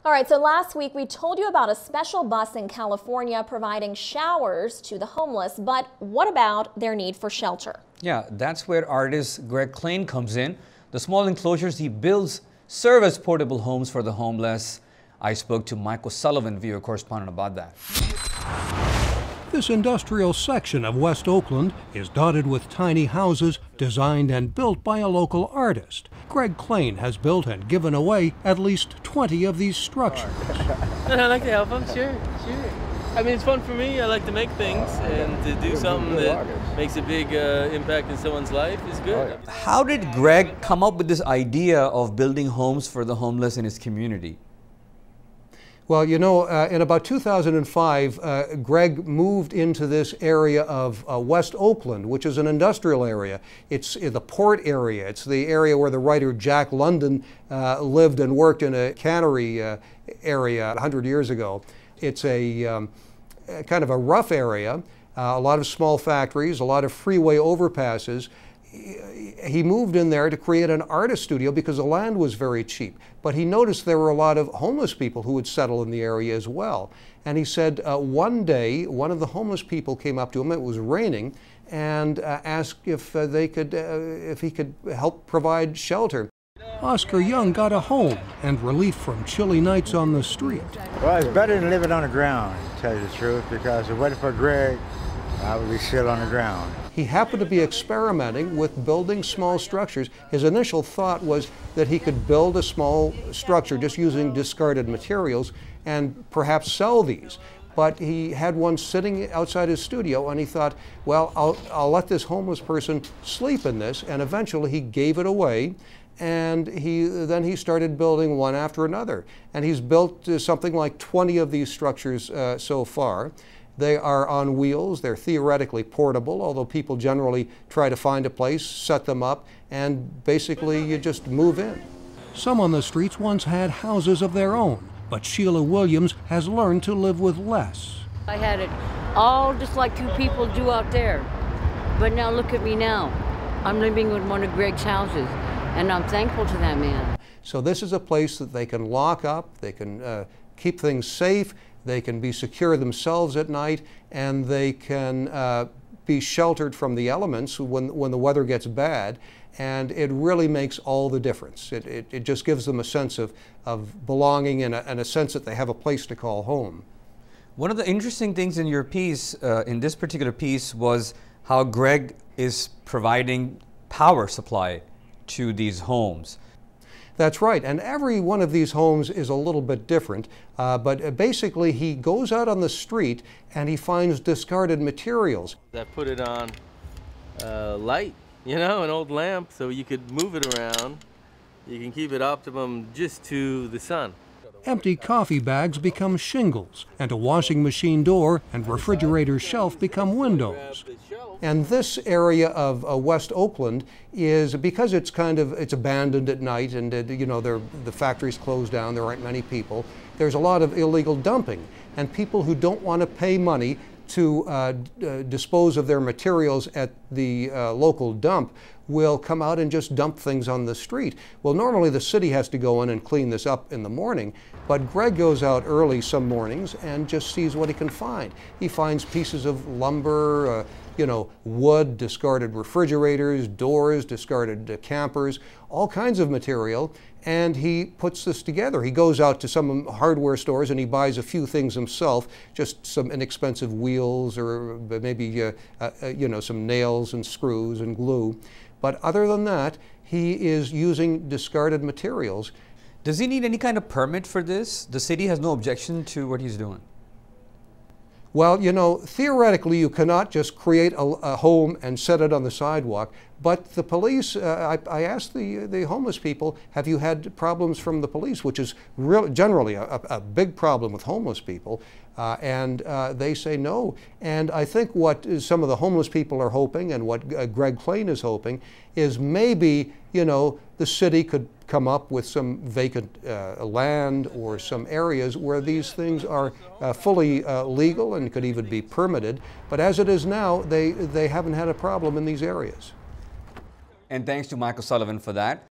All right, so last week we told you about a special bus in California providing showers to the homeless, but what about their need for shelter? Yeah, that's where artist Greg KLOEHN comes in. The small enclosures he builds serve as portable homes for the homeless. I spoke to Michael Sullivan, viewer correspondent, about that. This industrial section of West Oakland is dotted with tiny houses designed and built by a local artist. Greg KLOEHN has built and given away at least 20 of these structures. And I like to help them, sure. I mean, it's fun for me. I like to make things, and to do something that makes a big impact in someone's life is good. How did Greg come up with this idea of building homes for the homeless in his community? Well, you know, in about 2005, Greg moved into this area of West Oakland, which is an industrial area. It's the port area. It's the area where the writer Jack London lived and worked in a cannery area 100 years ago. It's a kind of a rough area, a lot of small factories, a lot of freeway overpasses. He moved in there to create an artist studio because the land was very cheap. But he noticed there were a lot of homeless people who would settle in the area as well. And he said one day, one of the homeless people came up to him, it was raining, and asked if he could help provide shelter. Oscar Young got a home and relief from chilly nights on the street. Well, it's better than living on the ground, to tell you the truth, because if it wasn't for Greg, I would be still on the ground. He happened to be experimenting with building small structures. His initial thought was that he could build a small structure just using discarded materials and perhaps sell these. But he had one sitting outside his studio and he thought, well, I'll let this homeless person sleep in this, and eventually he gave it away. And then he started building one after another. And he's built something like 20 of these structures so far. They are on wheels, they're theoretically portable, although people generally try to find a place, set them up, and basically you just move in. Some on the streets once had houses of their own, but Sheila Williams has learned to live with less. I had it all just like two people do out there. But now look at me now. I'm living in one of Greg's houses, and I'm thankful to that man. So this is a place that they can lock up, they can keep things safe, they can be secure themselves at night, and they can be sheltered from the elements when the weather gets bad. And it really makes all the difference. It just gives them a sense of belonging and a sense that they have a place to call home. One of the interesting things in your piece, in this particular piece, was how Greg is providing power supply to these homes. That's right, and every one of these homes is a little bit different, but basically he goes out on the street and he finds discarded materials. I put it on light, you know, an old lamp, so you could move it around. You can keep it optimum just to the sun. Empty coffee bags become shingles, and a washing machine door and refrigerator shelf become windows. And this area of West Oakland is, because it's abandoned at night, and you know, the factories closed down, there aren't many people, there's a lot of illegal dumping, and people who don't want to pay money to dispose of their materials at the local dump will come out and just dump things on the street. Well, normally the city has to go in and clean this up in the morning, but Greg goes out early some mornings and just sees what he can find. He finds pieces of lumber, you know, wood, discarded refrigerators, doors, discarded campers, all kinds of material, and he puts this together. He goes out to some hardware stores and he buys a few things himself, just some inexpensive wheels or maybe you know, some nails and screws and glue. But other than that, he is using discarded materials. Does he need any kind of permit for this? The city has no objection to what he's doing. Well, you know, theoretically you cannot just create a home and set it on the sidewalk, but the police, I asked the homeless people, have you had problems from the police, which is generally a big problem with homeless people, and they say no. And I think what some of the homeless people are hoping, and what Greg KLOEHN is hoping, is maybe, you know, the city could come up with some vacant land or some areas where these things are fully legal and could even be permitted. But as it is now, they haven't had a problem in these areas. And thanks to Michael Sullivan for that.